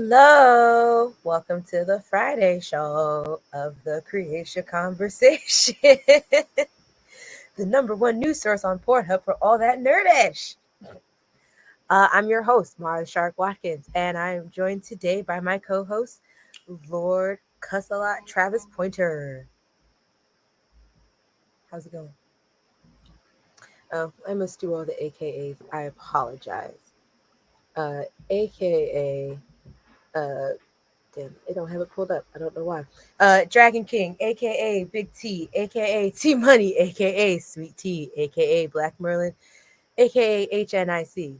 Hello, welcome to the Friday show of the Creatia Conversation, the number one news source on Pornhub for all that nerdish. I'm your host, Mara the Shark Watkins, and I am joined today by my co-host, Lord Cussalot Travis Pointer. How's it going? Oh, I must do all the AKAs. I apologize. AKA, damn, it don't have it pulled up. I don't know why. Dragon King, aka Big T, aka T Money, aka Sweet T, aka Black Merlin, aka HNIC.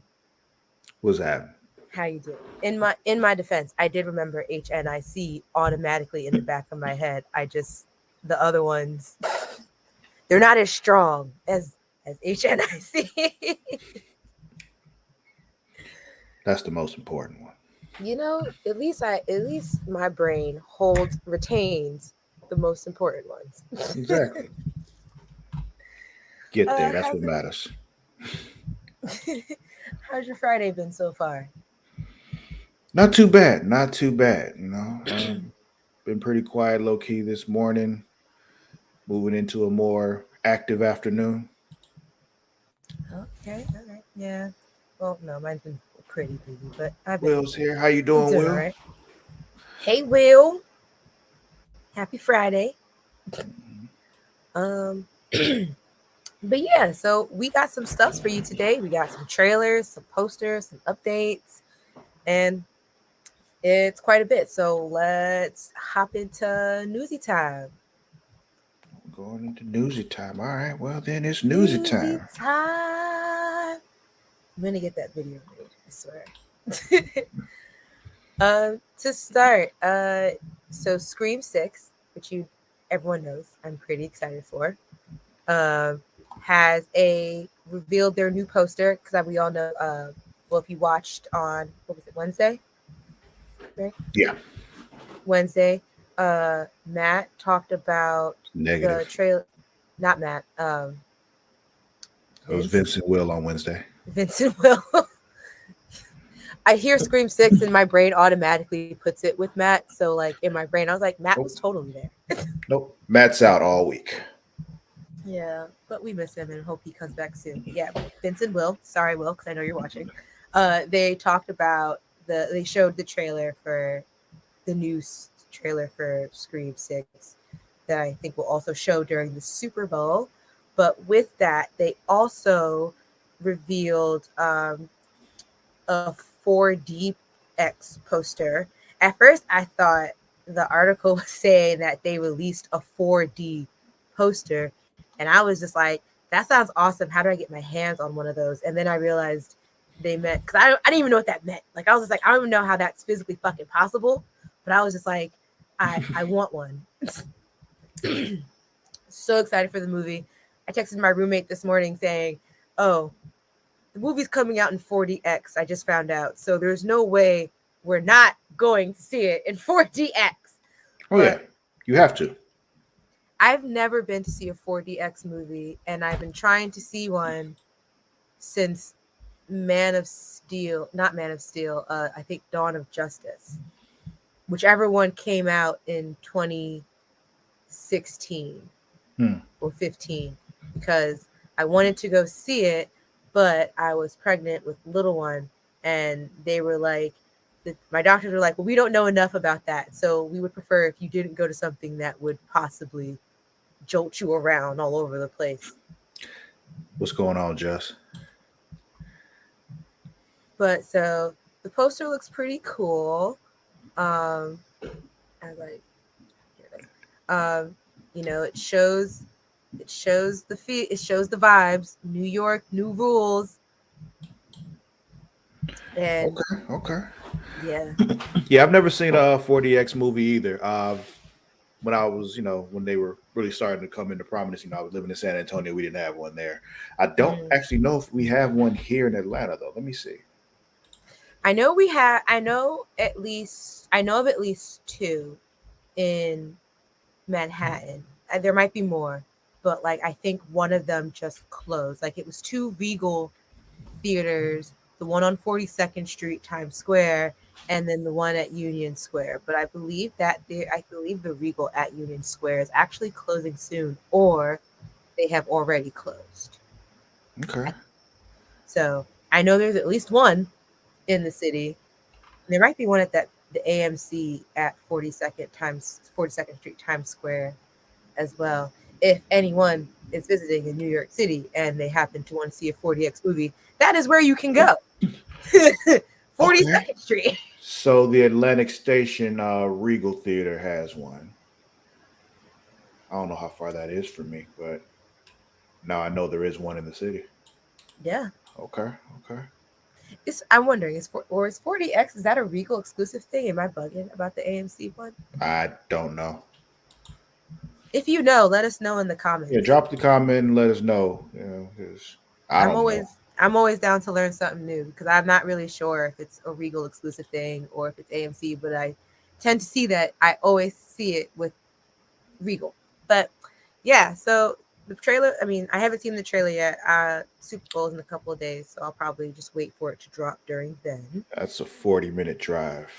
What's happening? How you doing? In my defense, I did remember HNIC automatically in the back of my head. The other ones, they're not as strong as HNIC. That's the most important one. At least my brain retains the most important ones. Exactly. Get there. That's How's what matters. how's your Friday been so far? Not too bad. Not too bad. Been pretty quiet, low key this morning. Moving into a more active afternoon. Okay, all right, yeah. Well, no, mine's been pretty busy, but Will's here. How you I'm doing, doing all Will? right. Hey, Will. Happy Friday. Um, but yeah, so we got some stuff for you today. We got some trailers, some posters, some updates, and it's quite a bit. So let's hop into newsy time. Going into newsy time. All right. Well, then it's newsy Newsy time. time. I'm gonna get that video made, I swear. To start, so Scream 6, which everyone knows, I'm pretty excited for, has revealed their new poster because we all know. Well, if you watched on what was it, Wednesday, right? Yeah. Wednesday, Matt talked about the Negative. trailer. Not Matt. It was Vince. Vincent Will on Wednesday. Vincent Will. I hear Scream 6 and my brain automatically puts it with Matt. So like in my brain, I was like, Matt was Nope. totally there. Nope. Matt's out all week. Yeah, but we miss him and hope he comes back soon. But yeah, Vincent Will. Sorry, Will, because I know you're watching. They talked about they showed the trailer for the new trailer for Scream 6 that I think will also show during the Super Bowl. But with that, they also revealed a 4DX poster. At first, I thought the article was saying that they released a 4D poster, and I was just like, that sounds awesome. How do I get my hands on one of those? And then I realized they meant, because I didn't even know what that meant. Like, I was just like, I don't even know how that's physically fucking possible. But I was just like, I want one. So excited for the movie. I texted my roommate this morning saying, oh, the movie's coming out in 4DX. I just found out. So there's no way we're not going to see it in 4DX. Oh, yeah. You have to. I've never been to see a 4DX movie, and I've been trying to see one since Man of Steel, not Man of Steel, I think Dawn of Justice, whichever one came out in 2016 or 15, because I wanted to go see it, but I was pregnant with little one, and they were like, my doctors were like, well, we don't know enough about that, so we would prefer if you didn't go to something that would possibly jolt you around all over the place. What's going on, Jess? But so the poster looks pretty cool. I like, it shows it shows the vibes. New York, new rules. And Okay. yeah. Yeah, I've never seen a 4DX movie either. When I was, when they were really starting to come into prominence, I was living in San Antonio. We didn't have one there. I don't actually know if we have one here in Atlanta, though. Let me see. I know of at least two in Manhattan. There might be more, but like I think one of them just closed. Like it was two Regal theaters, the one on 42nd Street, Times Square, and then the one at Union Square. But I believe the Regal at Union Square is actually closing soon, or they have already closed. Okay. So I know there's at least one in the city. There might be one at that the AMC at 42nd Street Times Square as well. If anyone is visiting in New York City and they happen to want to see a 40X movie, that is where you can go. Okay. 42nd Street. So the Atlantic Station Regal Theater has one. I don't know how far that is from me, but now I know there is one in the city. Yeah. Okay. Okay. I'm wondering, is 40X, is that a Regal exclusive thing? Am I bugging about the AMC one? I don't know. If you know, let us know in the Yeah, comments. drop the comment and let us know. You know, 'cause I I'm don't know. always I'm always down to learn something new because I'm not really sure if it's a Regal exclusive thing or if it's AMC, but I tend to see that I always see it with Regal. But yeah, so the trailer, I mean, I haven't seen the trailer yet. Super Bowl's in a couple of days, so I'll probably just wait for it to drop during then. That's a 40-minute drive.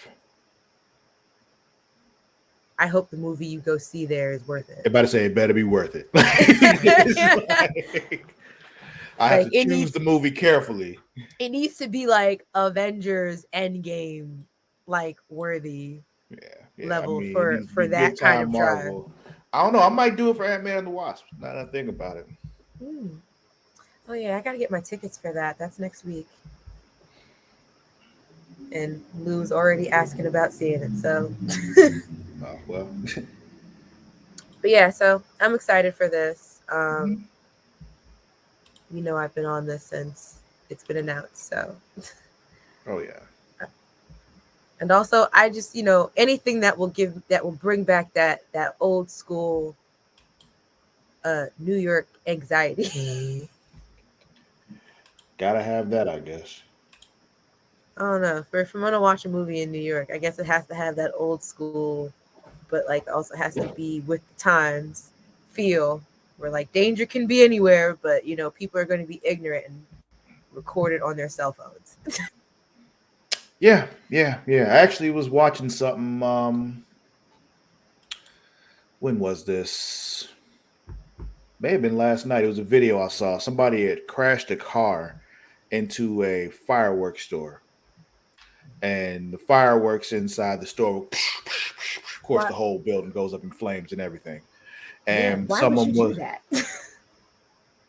I hope the movie you go see there is worth I'm it. about to say it better be worth it. It's like, I have Like to choose the movie carefully. it needs to be like Avengers Endgame like worthy Yeah, yeah. I level mean, it needs to for be that big kind time of drive. Marvel. I don't know. I might do it for Ant-Man and the Wasp. Now that I think about it. Hmm. Oh yeah, I gotta get my tickets for that. That's next week. And Lou's already asking about seeing it. So Oh well. but yeah, so I'm excited for this. Mhm. You know I've been on this since it's been announced. So Oh yeah. and also I just, anything that will bring back that old school New York anxiety. Gotta have that, I guess. I don't know. If I'm gonna watch a movie in New York, I guess it has to have that old school, but like also has to be with the times feel where like danger can be anywhere, but people are going to be ignorant and record it on their cell phones. Yeah, yeah, yeah. I actually was watching something. When was this? May have been last night. It was a video I saw. Somebody had crashed a car into a fireworks store, and the fireworks inside the store, of course, Why? the whole building goes up in flames and everything. Yeah. And Why would you someone do was, that?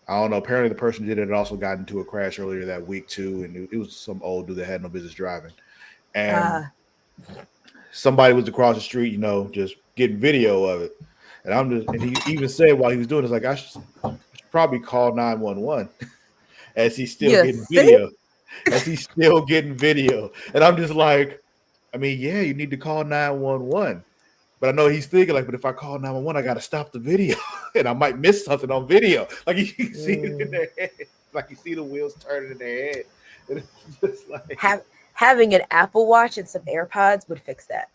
I don't know. Apparently, the person did it and also got into a crash earlier that week too, and it was some old dude that had no business driving. And uh somebody was across the street, just getting video of it. And he even said while he was doing it, like, I should probably call 911 as he's still you getting think? video, as he's still getting video. And I'm just like, I mean, yeah, you need to call 911. But I know he's thinking like, but if I call 911, I got to stop the video and I might miss something on video. Like you can see it in Mm. their head. Like you see the wheels turning in their head. And it's just like, Have Having an Apple Watch and some AirPods would fix that.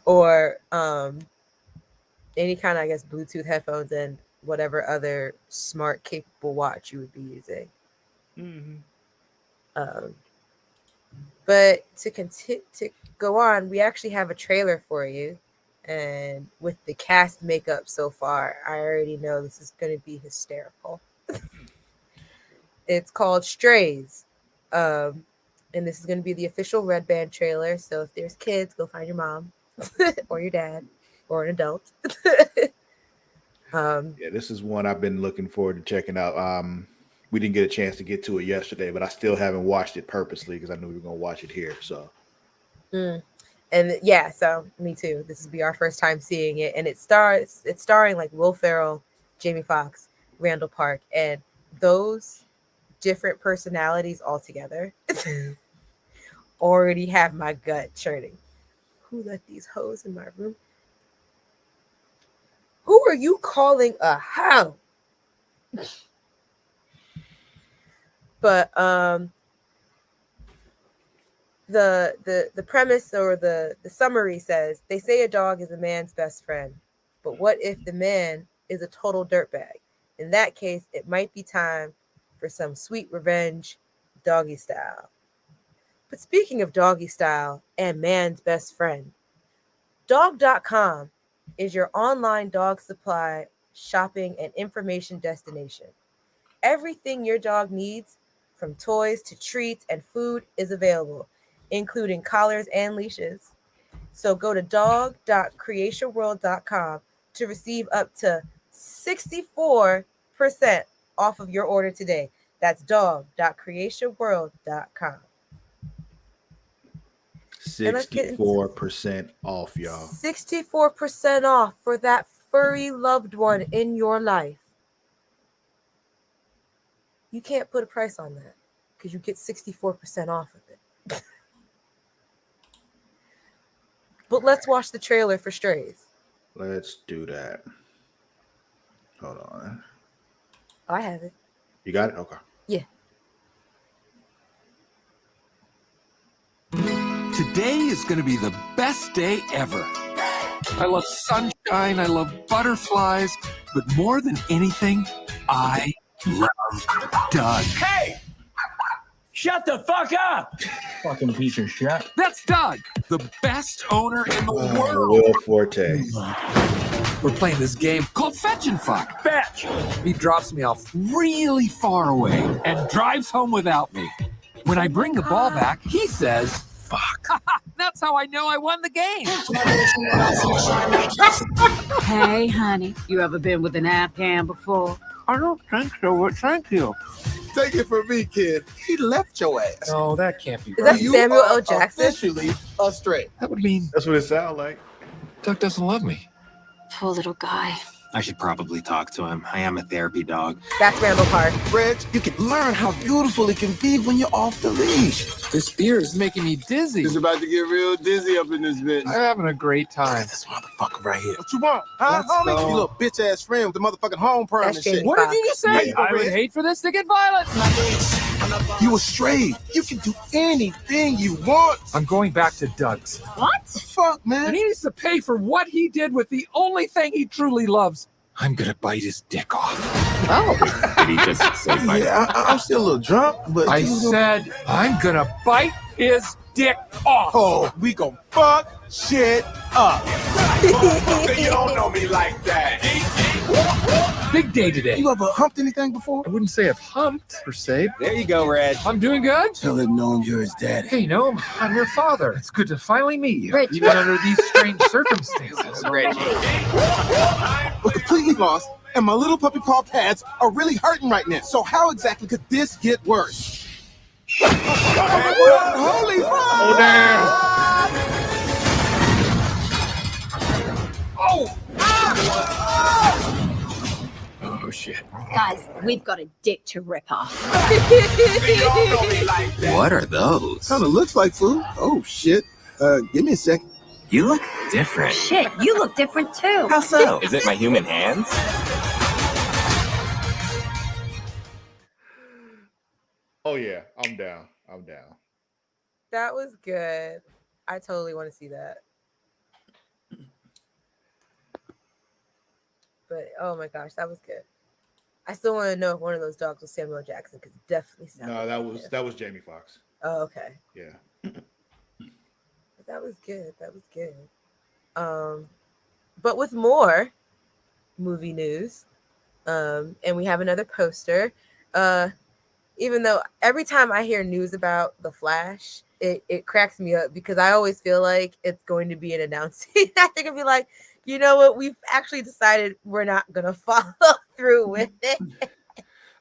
Or any kind of, I guess, Bluetooth headphones and whatever other smart capable watch you would be using. mm-hmm. Um, but to go on, we actually have a trailer for you, and with the cast makeup so far, I already know this is going to be hysterical. It's called Strays, um, and this is going to be the official Red Band trailer. So if there's kids, go find your mom or your dad or an adult. um, Yeah, this is one I've been looking forward to checking out. We didn't get a chance to get to it yesterday, but I still haven't watched it purposely because I knew we were gonna watch it here. So mm. And yeah, so me too. This will be our first time seeing it, and it's starring like Will Ferrell, Jamie Foxx, Randall Park, and those different personalities all together already have my gut churning. Who let these hoes in my room? Who are you calling a hound? But the premise or the summary says they say a dog is a man's best friend, but what if the man is a total dirtbag? In that case, it might be time for some sweet revenge, doggy style. But speaking of doggy style and man's best friend, dog.com is your online dog supply shopping and information destination. Everything your dog needs, from toys to treats and food, is available, including collars and leashes. So go to dog.creatiaworld.com to receive up to 64% off of your order today. That's dog.creatiaworld.com. And let's get into 64% off, y'all. 64% off for that furry loved one in your life. You can't put a price on that because you get 64% off of it. But let's watch the trailer for Strays. Let's do that. Hold on. I have it. You got it? Okay. Yeah. Today is going to be the best day ever. I love sunshine, I love butterflies, but more than anything, I love Doug. Hey! Shut the fuck up! Fucking piece of shit. That's Doug, the best owner in the world. Will Forte. We're playing this game called Fetch and Fuck. Fetch! He drops me off really far away and drives home without me. When I bring the ball back, he says, fuck. That's how I know I won the game. Hey, honey, you ever been with an Afghan before? I don't think so, but thank you. Take it from me, kid. He left your ass. No, that can't be Is that You Samuel are L. Jackson? officially astray. That would mean That's what it sounds like. Doug doesn't love me. Poor little guy. I should probably talk to him. I am a therapy dog. That's Randall Park. Reg, you can learn how beautiful it can be when you're off the leash. This beer is making me dizzy. It's about to get real dizzy up in this bitch. I'm having a great time. This motherfucker right here. What you want? Huh, Let's homie? go. You little bitch ass friend with the motherfucking home perm That's and shit. Jamie What did Foxx. you just say? Yeah, I would Red. hate for this to get violent. You astray. You can do anything you want. I'm going back to Doug's. What? Fuck, And man. he needs to pay for what he did with the only thing he truly loves. I'm gonna bite his dick off. Did he just say bye? Yeah, I'm still a little drunk, but I said I'm gonna bite his dick off. oh, we gon' fuck shit up. You don't know me like that. Big day today. You ever humped anything before? I wouldn't say I've humped per se. There you go, Reg. I'm doing good. Tell him no, you're his daddy. Hey, no, I'm your father. It's good to finally meet you, Reggie. even under these strange circumstances. Reggie. We're completely lost, and my little puppy paw pads are really hurting right now. So how exactly could this get worse? Holy fuck! Oh, damn. Oh, shit. Guys, we've got a dick to rip off. What are those? Kind of looks like food. Oh shit. Give me a sec. You look different. Shit, you look different too. How so? Is it my human hands? Oh yeah, I'm down. I'm down. That was good. I totally want to see that. But oh my gosh, that was good. I still want to know if one of those dogs was Samuel Jackson because it definitely sounded. No, like him. that was Jamie Foxx. Oh, okay. Yeah. But that was good. That was good. But with more movie news, and we have another poster. Even though every time I hear news about The Flash, it cracks me up because I always feel like it's going to be an announcement. They're gonna be like, you know what? We've actually decided we're not gonna follow through with it.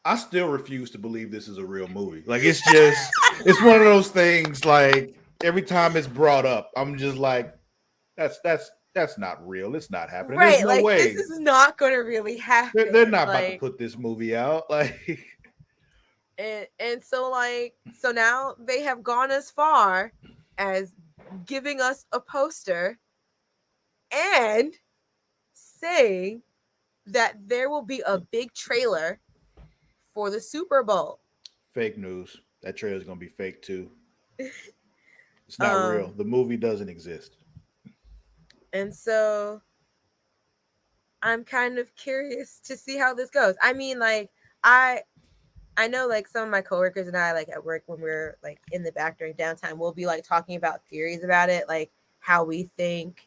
I still refuse to believe this is a real movie. Like it's just it's one of those things like every time it's brought up, I'm just like, that's not real. It's not happening. Right? There's no like way. this is not gonna really happen. They're not about to like, put this movie out. Like and so now they have gone as far as giving us a poster and saying that there will be a big trailer for the Super Bowl. fake news. That trailer's gonna be fake too. It's not real. The movie doesn't exist. And so I'm kind of curious to see how this goes. I mean, like, I I know like some of my coworkers and I like at work when we're like in the back during downtime, we'll be like talking about theories about it, like how we think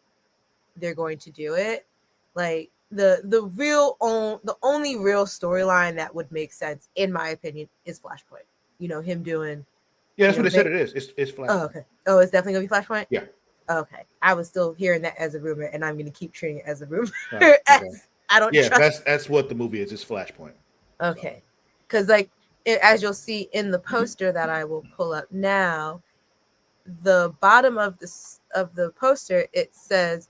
they're going to do it. Like the only real storyline that would make sense, in my opinion, is Flashpoint. You know, him doing. Yeah, that's you what know, they said it is. It's Flash. Oh, okay. Oh, it's definitely gonna be Flashpoint. Yeah. Okay, I was still hearing that as a rumor, and I'm gonna keep treating it as a rumor. Okay. I don't. Yeah, trust. that's what the movie is. It's Flashpoint. Okay, because like as you'll see in the poster that I will pull up now, the bottom of the poster it says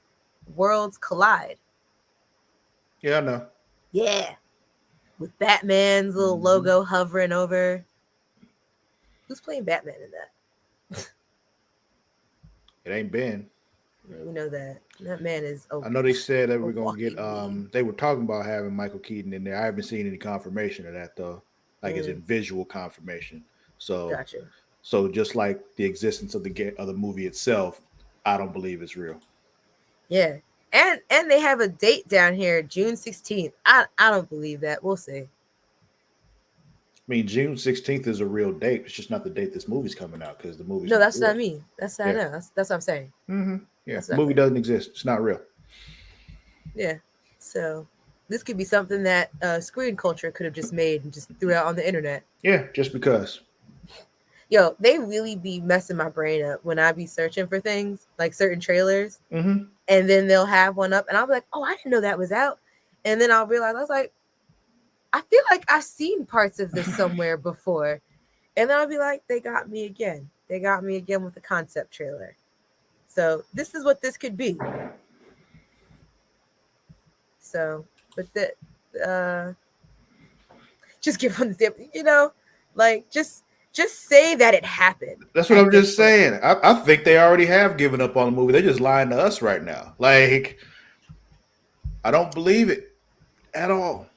"Worlds Collide." Yeah, I know. Yeah, with Batman's little logo hovering over. Who's playing Batman in that? It ain't Ben. We know that man is. I know they said that we're gonna walking get. meme. They were talking about having Michael Keaton in there. I haven't seen any confirmation of that though. Like, it's in visual confirmation. So, Gotcha. So just like the existence of the movie itself, I don't believe it's real. Yeah, and they have a date down here, June 16th. I don't believe that. We'll see. I mean, June 16th is a real date. It's just not the date this movie's coming out because the movie's No, that's real. not me. That's not. I know. That's what I'm saying. Mm-hmm. Yeah, That's the movie not doesn't exist. It's not real. Yeah. So this could be something that screen culture could have just made and just threw out on the internet. Yeah, just because. Yo, they really be messing my brain up when I be searching for things like certain trailers, Mm-hmm. and then they'll have one up, and I'll be like, "Oh, I didn't know that was out," and then I'll realize I was like, "I feel like I've seen parts of this somewhere before," and then I'll be like, "They got me again. They got me again with the concept trailer." So this is what this could be. So, but just give them the, like just say that it happened. That's what I'm just saying. I think they already have given up on the movie. They're just lying to us right now. Like, I don't believe it at all.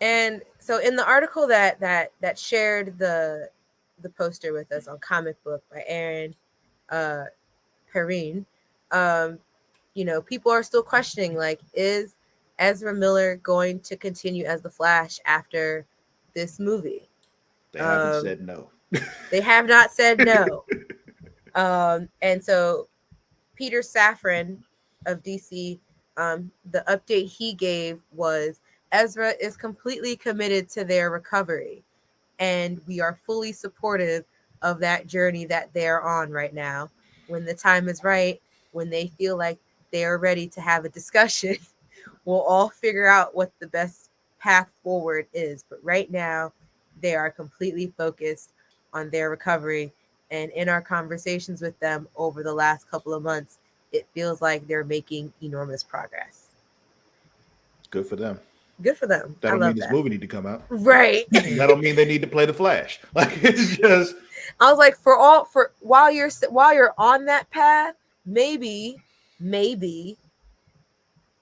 And so in the article that shared the poster with us on Comic Book by Aaron Perrine, people are still questioning, like, is Ezra Miller going to continue as the Flash after this movie? They haven't said no. They have not said no. And so Peter Safran of DC, the update he gave was Ezra is completely committed to their recovery, and we are fully supportive of that journey that they're on right now. When the time is right, when they feel like they are ready to have a discussion, we'll all figure out what the best path forward is. But right now, they are completely focused on their recovery. And in our conversations with them over the last couple of months, it feels like they're making enormous progress. Good for them. Good for them. That don't mean this movie need to come out. Right. That don't mean they need to play the Flash. Like, it's just. I was like, while you're on that path, maybe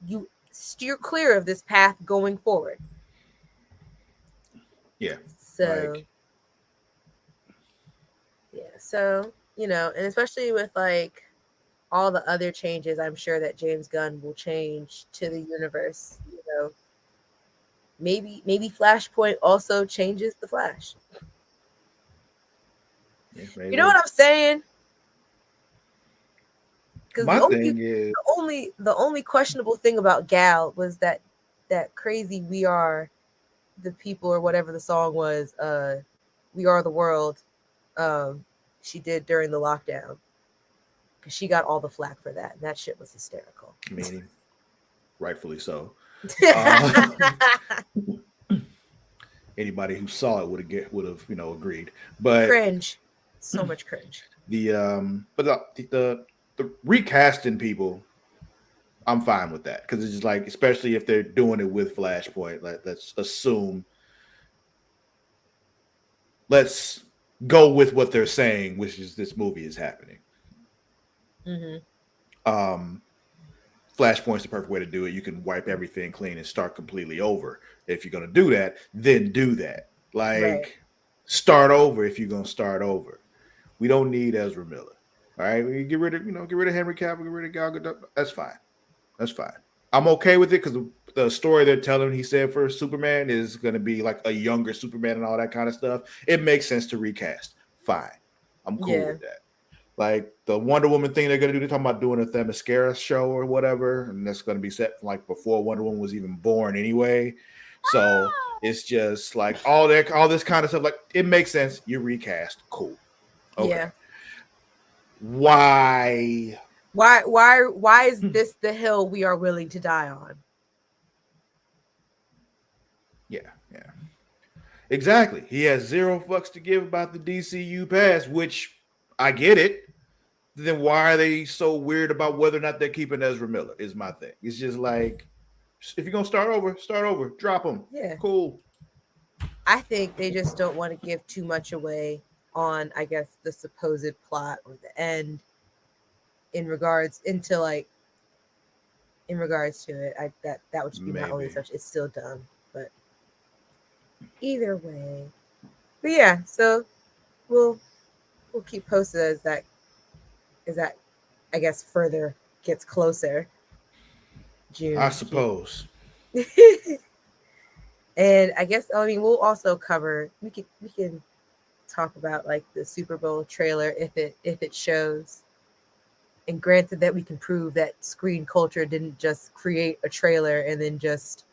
you steer clear of this path going forward. Yeah. So. Yeah. So, and especially with like all the other changes, I'm sure that James Gunn will change to the universe. Maybe Flashpoint also changes the Flash. Yeah, you know what I'm saying? Because the only questionable thing about Gal was that crazy "We Are the People" or whatever the song was, "We Are the World," she did during the lockdown, because she got all the flack for that, and that shit was hysterical. I mean, rightfully so. Anybody who saw it would have agreed, but cringe, so much cringe. The recasting people, I'm fine with that, because it's just like, especially if they're doing it with Flashpoint, let's assume, let's go with what they're saying, which is this movie is happening. Mm-hmm. Flashpoint's the perfect way to do it. You can wipe everything clean and start completely over. If you're gonna do that, then do that. Like, right. Start over if you're gonna start over. We don't need Ezra Miller. All right, we get rid of Henry Cavill, get rid of Gal Gadot. That's fine. I'm okay with it, because the story they're telling, he said for Superman is going to be like a younger Superman and all that kind of stuff. It makes sense to recast. Fine, I'm cool with that. Like the Wonder Woman thing they're going to do, they're talking about doing a Themyscira show or whatever, and that's going to be set like before Wonder Woman was even born anyway. So it's just like all this kind of stuff. Like it makes sense. You recast, cool. Okay. Yeah. Why is this the hill we are willing to die on? Yeah. Exactly. He has zero fucks to give about the DCU past, which I get it. Then why are they so weird about whether or not they're keeping Ezra Miller is my thing. It's just like, if you're going to start over, drop him. Yeah. Cool. I think they just don't want to give too much away on, I guess, the supposed plot or the end in regards to it. That would just be my only such. It's still dumb, but either way. But yeah, so we'll keep posted as that I guess further gets closer. June, I suppose. And I guess we'll also cover. We can talk about like the Super Bowl trailer if it shows. And granted that we can prove that Screen Culture didn't just create a trailer and then just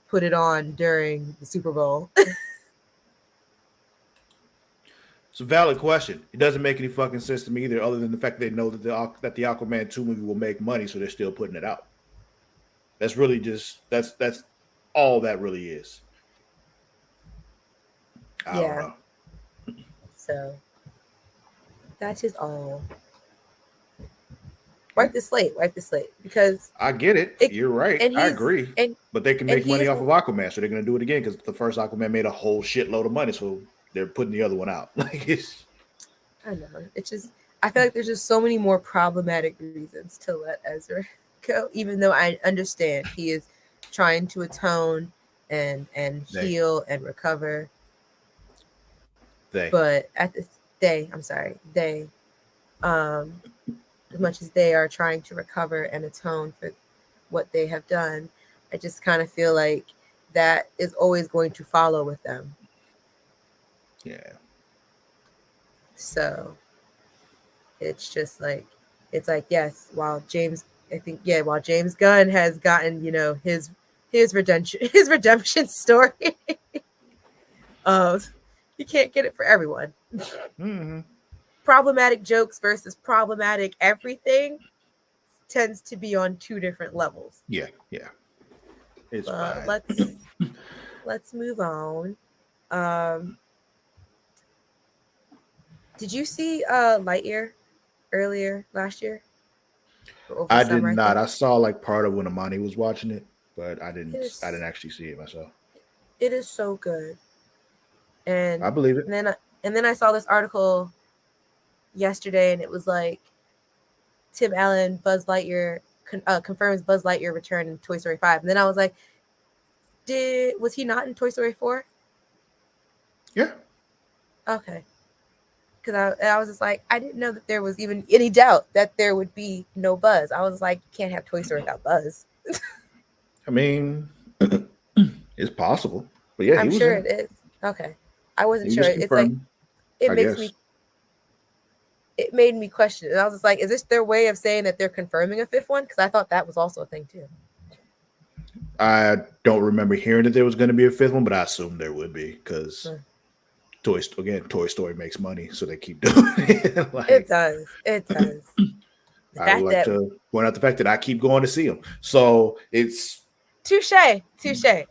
put it on during the Super Bowl. It's a valid question. It doesn't make any fucking sense to me either, other than the fact they know that the Aquaman 2 movie will make money, so they're still putting it out. That's really just that's all that really is. I don't know. So that is all. Wipe the slate, because I get it. You're right. I agree. But they can make money off of Aquaman, so they're going to do it again because the first Aquaman made a whole shitload of money, so they're putting the other one out. I know. It's just I feel like there's just so many more problematic reasons to let Ezra go, even though I understand he is trying to atone and heal and recover. But at this day, as much as they are trying to recover and atone for what they have done, I just kind of feel like that is always going to follow with them. Yeah. So it's just like, yes, while James Gunn has gotten, his redemption story, you can't get it for everyone. Mm-hmm. Problematic jokes versus problematic everything tends to be on two different levels. Yeah. It's fine. Let's move on. Did you see Lightyear earlier last year? I did not. I saw like part of when Amani was watching it, but I didn't actually see it myself. It is so good. And I believe it. And then I saw this article yesterday, and it was like Tim Allen, Buzz Lightyear confirms Buzz Lightyear return in Toy Story 5. And then I was like, was he not in Toy Story 4? Yeah. Okay. Because I was just like, I didn't know that there was even any doubt that there would be no Buzz. I was like, you can't have Toy Story without Buzz. I mean, it's possible, but yeah, I'm sure it is. Okay, I wasn't sure. It's like it made me question it. And I was just like, is this their way of saying that they're confirming a fifth one? Because I thought that was also a thing too. I don't remember hearing that there was going to be a fifth one, but I assumed there would be because Toy Story makes money, so they keep doing it. It does. I would like to point out the fact that I keep going to see them. So it's touche.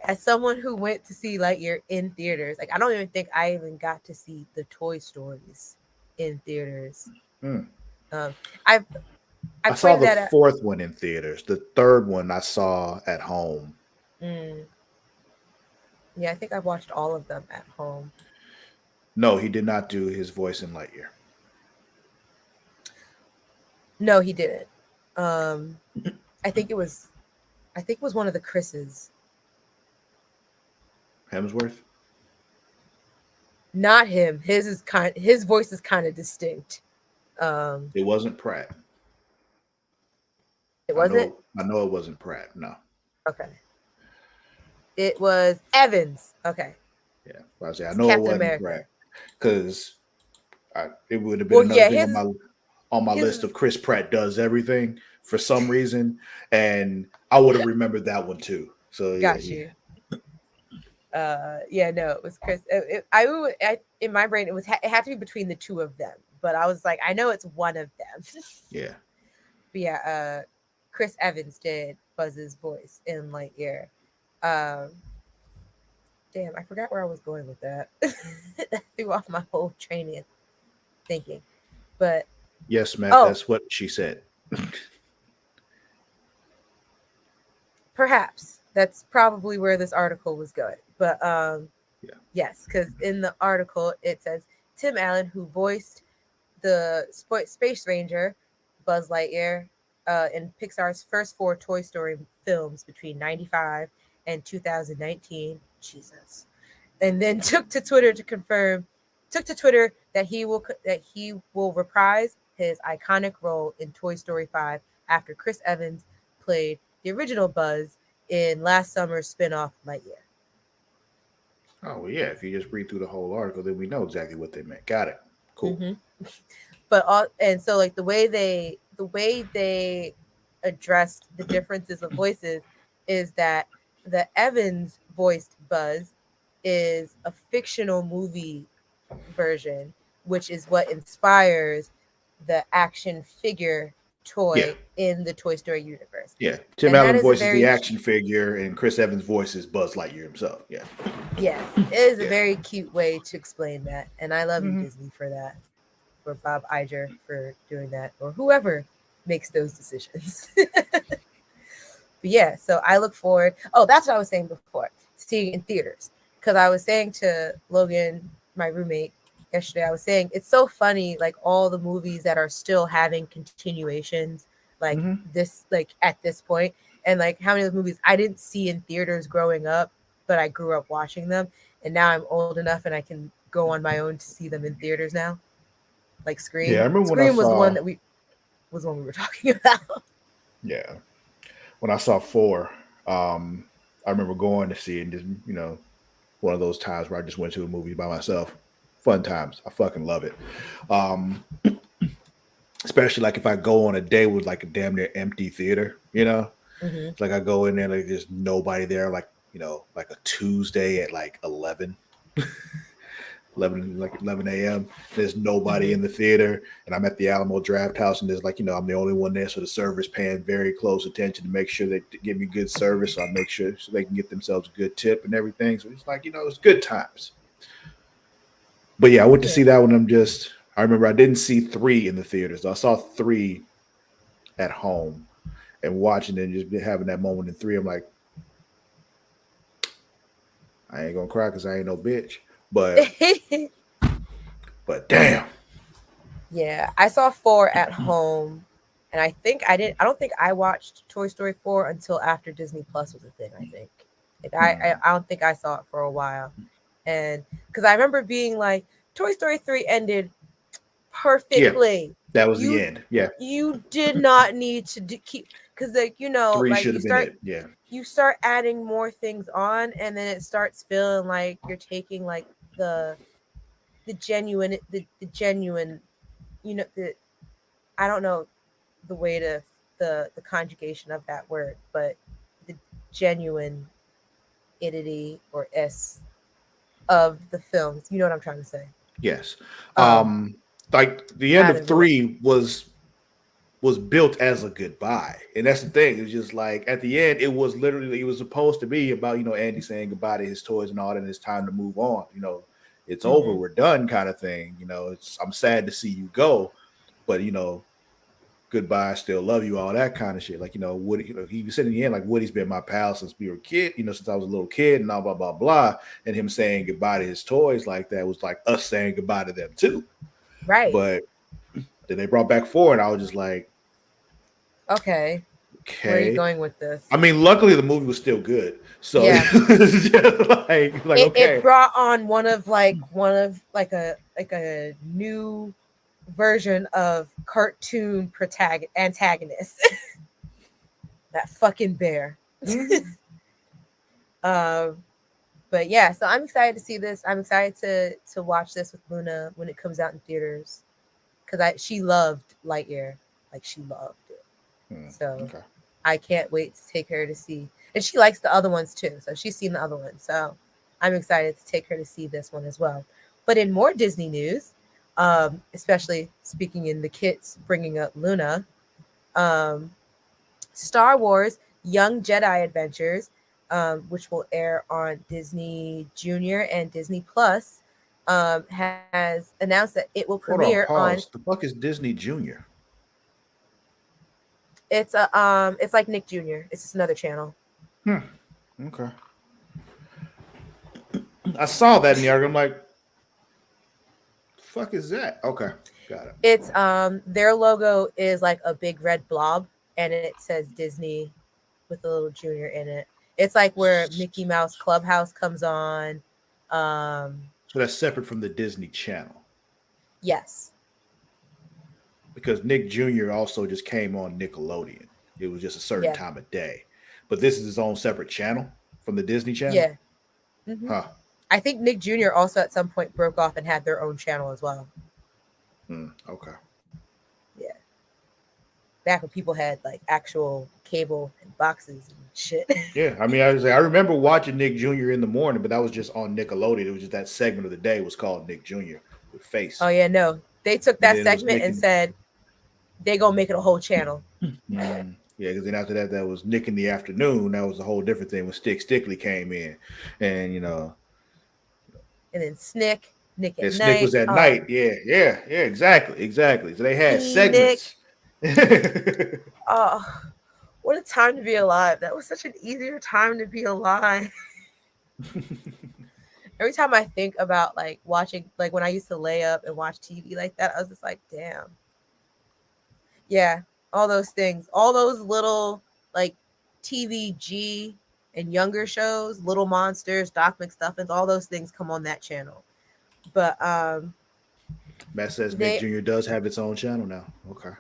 As someone who went to see Lightyear in theaters, like I don't even think I even got to see the Toy Stories in theaters. I saw the fourth one in theaters. The third one I saw at home. Yeah, I think I watched all of them at home. No, he did not do his voice in Lightyear. No, he didn't. I think it was one of the Chris's. Hemsworth? Not him. His voice is kind of distinct. It wasn't Pratt. It wasn't? I know it wasn't Pratt, no. Okay. It was Evans. Okay. Yeah, I say I It's know it Captain wasn't America. Pratt because it would have been Well, another yeah, thing on my list his of Chris Pratt does everything for some reason, and I would have remembered that one too. So got you. Yeah, no, it was Chris. In my brain, it had to be between the two of them, but I was like, I know it's one of them. yeah. But yeah, Chris Evans did Buzz's voice in Lightyear. Um, damn, I forgot where I was going with that. That threw off my whole train of thinking. But Yes, Matt, oh, that's what she said. perhaps that's probably where this article was going. But Yeah. yes, because in the article it says Tim Allen, who voiced the Space Ranger, Buzz Lightyear, in Pixar's first 4 Toy Story films between 95 and 2019. Jesus. And then took to Twitter that he will reprise his iconic role in Toy Story 5 after Chris Evans played the original Buzz in last summer's spin-off Lightyear. Oh well, yeah. If you just read through the whole article, then we know exactly what they meant. Got it. Cool. Mm-hmm. But so like the way they addressed the differences of voices is that the Evans voiced Buzz is a fictional movie version, which is what inspires the action figure Yeah. toy in the Toy Story universe. Yeah. Tim And that Allen is a voices very the action figure, and Chris Evans voices Buzz Lightyear himself. Yeah. Yes, it is a Yeah. very cute way to explain that, and I love you, Mhm. Disney, for that, for Bob Iger for doing that, or whoever makes those decisions. But yeah, so I look forward. Oh, that's what I was saying before, seeing it in theaters, because I was saying to Logan, my roommate, yesterday, I was saying it's so funny, like all the movies that are still having continuations, like Mhm. this, like at this point, and like how many of those movies I didn't see in theaters growing up, but I grew up watching them, and now I'm old enough and I can go on my own to see them in theaters now. Like Yeah, I Scream. remember when I Scream was the one saw. that we were talking about. Yeah, when I saw 4, I remember going to see it, and just one of those times where I just went to a movie by myself. Fun times. I fucking love it. Um, especially like if I go on a day with like a damn near empty theater, Mm-hmm. It's like I go in there, like there's nobody there, like like a Tuesday at like 11 like 11 a.m. There's nobody Mm-hmm. in the theater, and I'm at the Alamo Draft House, and there's like I'm the only one there, so the server's paying very close attention to make sure they give me good service. So I make sure so they can get themselves a good tip and everything. So it's like it's good times. But yeah, I went to see that one. I remember I didn't see 3 in the theaters. I saw 3 at home and watching it and just having that moment in 3. I'm like, I ain't gonna cry because I ain't no bitch. But damn. Yeah, I saw 4 at home, and I don't think I watched Toy Story 4 until after Disney Plus was a thing. I think, like, I don't think I saw it for a while, and because I remember being like, Toy Story 3 ended perfectly. That was the end. Yeah, you did not need to keep, because 3 like should have been it. Yeah, you start adding more things on, and then it starts feeling like you're taking like the genuine the I don't know the way to the conjugation of that word, but the genuine idity or s of the films. You know what I'm trying to say? yes. Um, Like the end out of of it. 3 was built as a goodbye, and that's the thing. It was just like at the end, it was supposed to be about Andy saying goodbye to his toys and all that, and it's time to move on. It's over, we're done, kind of thing. I'm sad to see you go, but goodbye, still love you, all that kind of shit. Like Woody, he was sitting in the end like Woody's been my pal since we were a kid, since I was a little kid, and blah blah blah, and him saying goodbye to his toys like that was like us saying goodbye to them too, Right. But then they brought back 4, and I was just like, okay. Where are you going with this? I mean, luckily the movie was still good, so Yeah. it's just like okay. It brought on one of like a new version of cartoon antagonist. That fucking bear. But yeah, so I'm excited to see this. I'm excited to watch this with Luna when it comes out in theaters, because she loved Lightyear, like she loved it. So Okay. I can't wait to take her to see, and she likes the other ones too. So she's seen the other ones. So I'm excited to take her to see this one as well. But in more Disney news, especially speaking in the kits bringing up Luna, Star Wars Young Jedi Adventures, which will air on Disney Junior and Disney Plus, has announced that it will Hold on, premiere on. pause. The fuck is Disney Junior? It's it's like Nick Jr. It's just another channel. Okay. I saw that in the article. I'm like, the fuck is that? Okay, got it. It's their logo is like a big red blob, and it says Disney with a little Junior in it. It's like where Mickey Mouse Clubhouse comes on. So that's separate from the Disney Channel. Yes. Because Nick Jr. also just came on Nickelodeon. It was just a certain time of day. But this is his own separate channel from the Disney Channel? Yeah. Mm-hmm. Huh. I think Nick Jr. also at some point broke off and had their own channel as well. Okay. Yeah. Back when people had like actual cable and boxes and shit. Yeah, I mean, I remember watching Nick Jr. in the morning, but that was just on Nickelodeon. It was just that segment of the day was called Nick Jr. with Face. Oh yeah, no. They took that segment and said they gonna make it a whole channel. Yeah, because then after that, that was Nick in the Afternoon. That was a whole different thing when Stickley came in, and and then Nick at night. Snick was at night. Yeah, exactly. So they had segments. Oh, what a time to be alive! That was such an easier time to be alive. Every time I think about like watching, like when I used to lay up and watch TV like that, I was just like, damn. Yeah, all those things, all those little like TVG and younger shows, Little Monsters, Doc McStuffins, all those things come on that channel. But Matt says Nick Jr. does have its own channel now. Okay.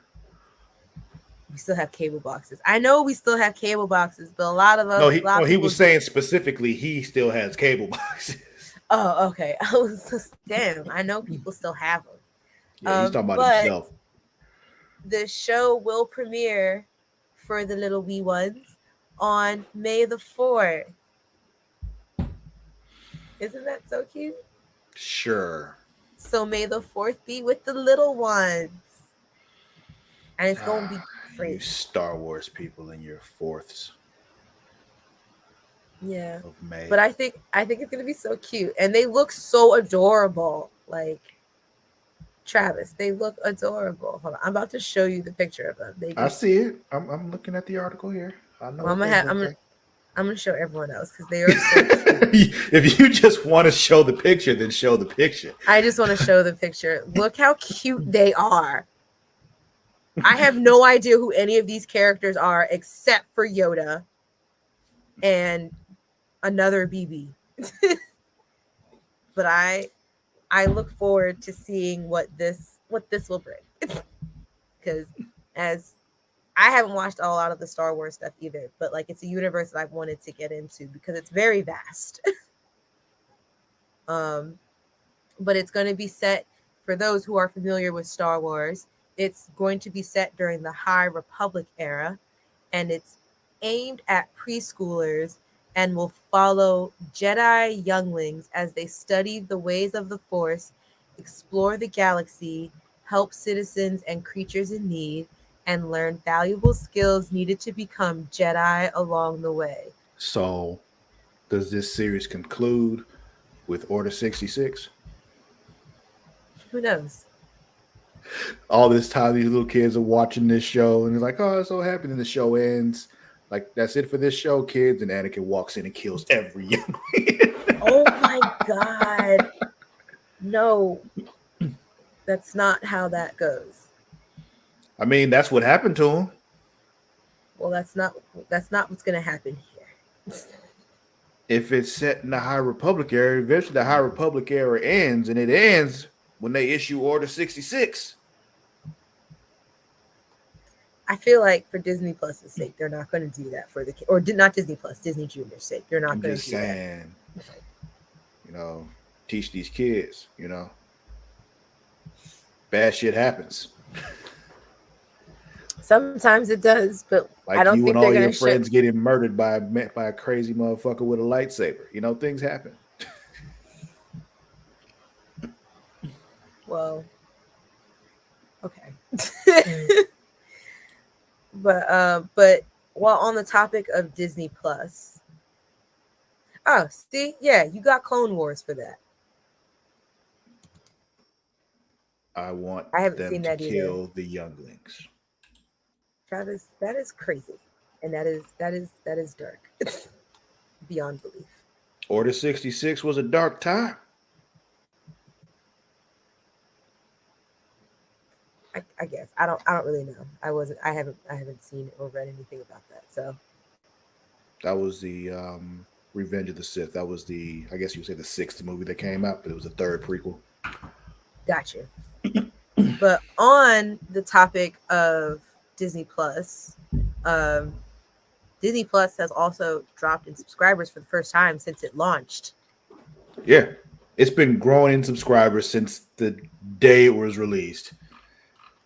We still have cable boxes. I know we still have cable boxes, but a lot of us. No, he was saying specifically he still has cable boxes. Oh, okay. I was just damn. I know people still have them. Yeah, he's talking about himself. The show will premiere for the little wee ones on May the 4th. Isn't that so cute? Sure. So May the 4th be with the little ones. And it's going to be free. You Star Wars people in your 4ths. Yeah. Of May. But I think it's going to be so cute. And they look so adorable. Like, Travis, they look adorable. Hold on. I'm about to show you the picture of them. I see it. I'm looking at the article here. I know. Well, I'm gonna show everyone else because they are so cute. If you just want to show the picture, then show the picture. I just want to show the picture. Look how cute they are. I have no idea who any of these characters are except for Yoda and another BB. But I look forward to seeing what this will bring. Because as I haven't watched a lot of the Star Wars stuff either, but like it's a universe that I've wanted to get into because it's very vast. But it's going to be set, for those who are familiar with Star Wars, it's going to be set during the High Republic era, and it's aimed at preschoolers and will follow Jedi younglings as they study the ways of the Force, explore the galaxy, help citizens and creatures in need, and learn valuable skills needed to become Jedi along the way. So, does this series conclude with Order 66? Who knows? All this time, these little kids are watching this show, and they're like, "Oh, I'm so happy." And the show ends. Like, that's it for this show, kids. And Anakin walks in and kills every young man. Oh my God! No, that's not how that goes. I mean, that's what happened to him. Well, that's not what's going to happen here. If it's set in the High Republic era, eventually the High Republic era ends, and it ends when they issue Order 66. I feel like for Disney Plus's sake, they're not going to do that for the kid, or not Disney Plus, Disney Junior's sake. They're not I'm going to just do saying, teach these kids, bad shit happens. that. Sometimes it does, but Like I don't you think and they're all going your to friends getting murdered by a crazy motherfucker with a lightsaber. Things happen. Well, okay. But while on the topic of Disney Plus, oh, see, yeah, you got Clone Wars for that. I want I haven't them seen to that either. kill the younglings. Travis, that is crazy, and that is dark, beyond belief. Order 66 was a dark time. I guess I don't really know. I haven't seen or read anything about that. So That was the Revenge of the Sith. That was I guess you would say the 6th movie that came out, but it was the 3rd prequel. got you. But on the topic of Disney Plus, Disney Plus has also dropped in subscribers for the first time since it launched. Yeah, it's been growing in subscribers since the day it was released.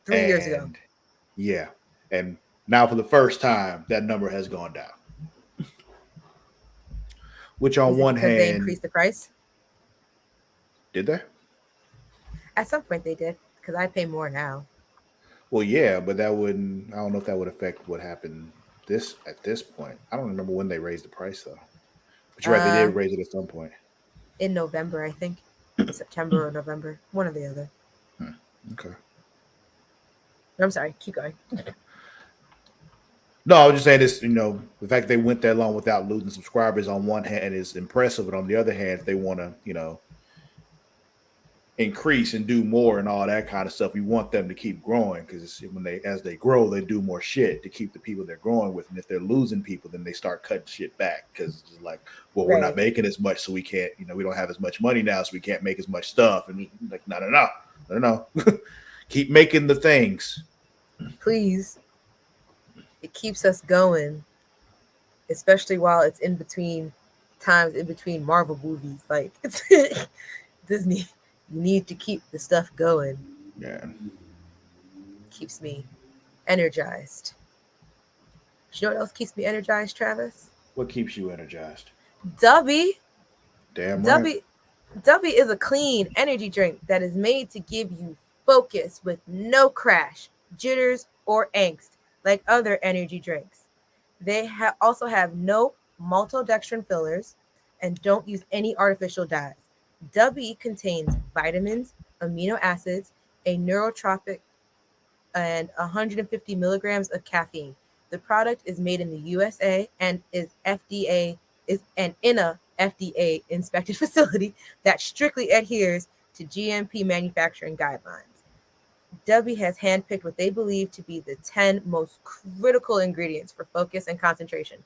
3 years ago. Yeah, and now for the first time, that number has gone down. Which on one hand, they increased the price. Did they? At some point they did, because I pay more now. Well, yeah, but that wouldn't. I don't know if that would affect what happened at this point. I don't remember when they raised the price though. But you're right, they did raise it at some point. In November, I think. September or November, one or the other. Okay. I'm sorry, keep going. No, I was just saying this, the fact they went that long without losing subscribers on one hand is impressive, but on the other hand, if they want to, increase and do more and all that kind of stuff, we want them to keep growing, because as they grow, they do more shit to keep the people they're growing with. And if they're losing people, then they start cutting shit back, because it's like, well, we're not making as much, so we can't, we don't have as much money now, so we can't make as much stuff. And like, no. Keep making the things. Please. It keeps us going, especially while it's in between Marvel movies. Like, it's Disney, you need to keep the stuff going. Yeah. Keeps me energized. You know what else keeps me energized, Travis? What keeps you energized? Dubby. Damn right. Dubby is a clean energy drink that is made to give you focus with no crash, jitters, or angst like other energy drinks. They also have no maltodextrin fillers and don't use any artificial dyes. Dubby contains vitamins, amino acids, a neurotropic, and 150 milligrams of caffeine. The product is made in the USA and is in a FDA inspected facility that strictly adheres to GMP manufacturing guidelines. Dubby has handpicked what they believe to be the 10 most critical ingredients for focus and concentration.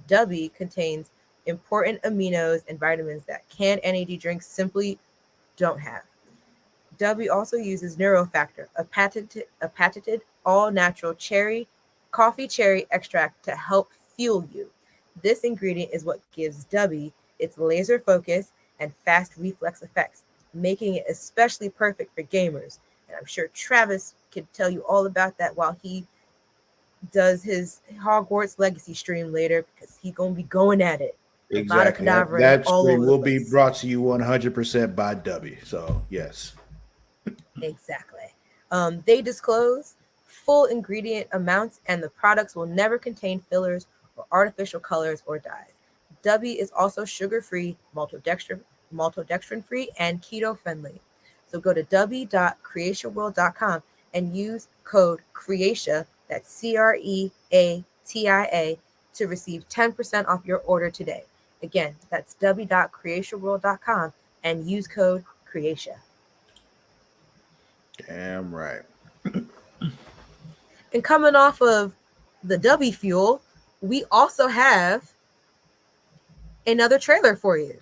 Dubby contains important aminos and vitamins that canned NAD drinks simply don't have. Dubby also uses Neurofactor, a patented all-natural coffee cherry extract to help fuel you. This ingredient is what gives Dubby its laser focus and fast reflex effects, making it especially perfect for gamers. And I'm sure Travis could tell you all about that while he does his Hogwarts Legacy stream later, because he's going to be going at it. Exactly. That stream will be brought to you 100% by Dubby. So, yes. Exactly. They disclose full ingredient amounts, and the products will never contain fillers or artificial colors or dyes. Dubby is also sugar-free, maltodextrin-free, and keto-friendly. So go to dubby.creatiaworld.com and use code Creatia, that's CREATIA, to receive 10% off your order today. Again, that's dubby.creatiaworld.com and use code Creatia. Damn right. And coming off of the Dubby fuel, we also have another trailer for you.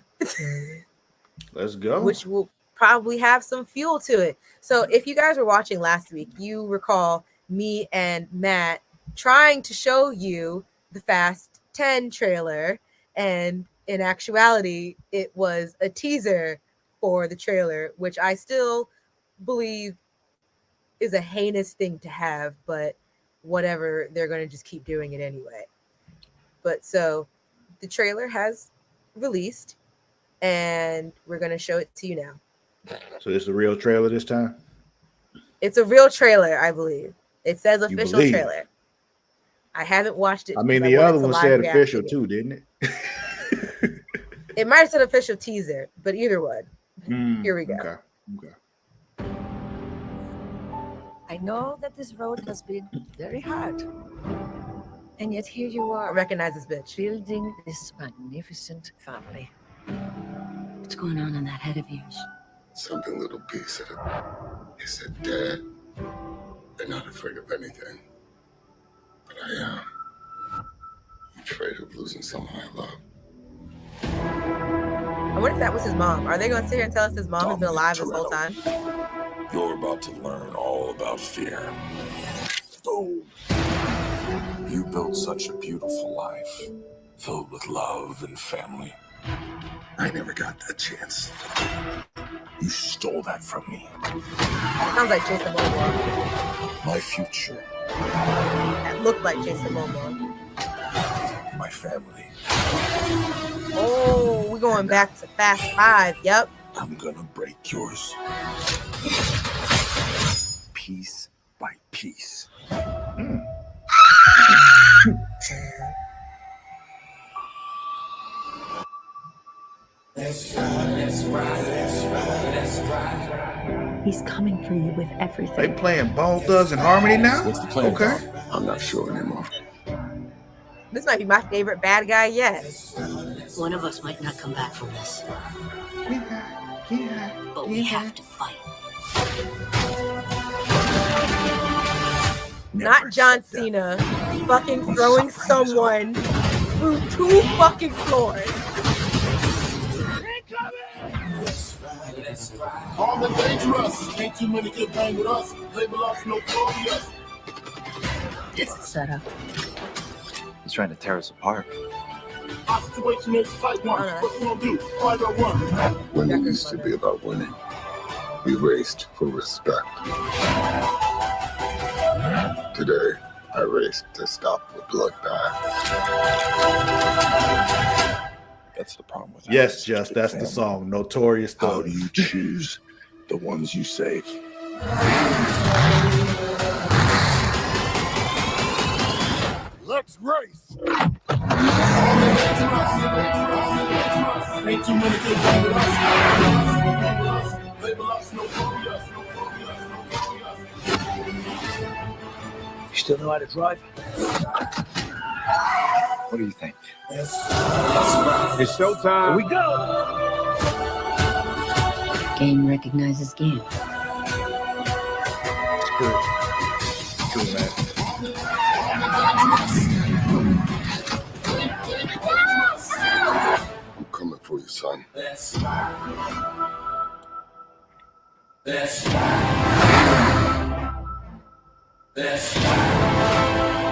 Let's go. Which will probably have some fuel to it. So if you guys were watching last week, you recall me and Matt trying to show you the Fast 10 trailer, and in actuality, it was a teaser for the trailer, which I still believe is a heinous thing to have, but whatever, they're going to just keep doing it anyway. But so the trailer has released, and we're going to show it to you now. So this is a real trailer this time? It's a real trailer, I believe. It says You official believe? trailer. I haven't watched it. I mean, because the wanted other to one live said react official to it. too, didn't it? It might have said official teaser, but either one. Here we go. Okay. I know that this road has been very hard. And yet here you I are, recognize this bitch. building this magnificent family. What's going on in that head of yours? Something little piece of it. He said, Dad, they're not afraid of anything. But I am. I'm afraid of losing someone I love. I wonder if that was his mom. Are they going to sit here and tell us his mom has been alive this whole time? You're about to learn all about fear. Oh. You built such a beautiful life, filled with love and family. I never got that chance. You stole that from me. Sounds like Jason Momoa. My future, That looked like Jason Momoa. my family. Oh, we're going back to Fast 5. Yep. I'm gonna break yours. Piece by piece. He's coming for you with They everything. playing Bone Thugs and Harmony now? What's the plan, Okay. Tom? I'm not sure anymore. This might be my favorite bad guy yet. One of us might not come back from this, but we have to fight. Not John Cena fucking throwing someone through 2 fucking floors. Armed and dangerous. Ain't too many get bang with us. Label us notorious. It's a setup. He's trying to tear us apart. Our situation is fight one. What you gonna do? Fight or run? Winning used to be about winning. We raced for respect. Today, I raced to stop the bloodbath. That's the problem with Yes, Just that's the song. Notorious How Thug. do you choose the ones you save? Let's race. Ain't too many get bang with us. Label us notorious. You still know how to drive? What do you think? It's showtime. Here we go. Game recognizes game. True, man. I'm coming for you, son.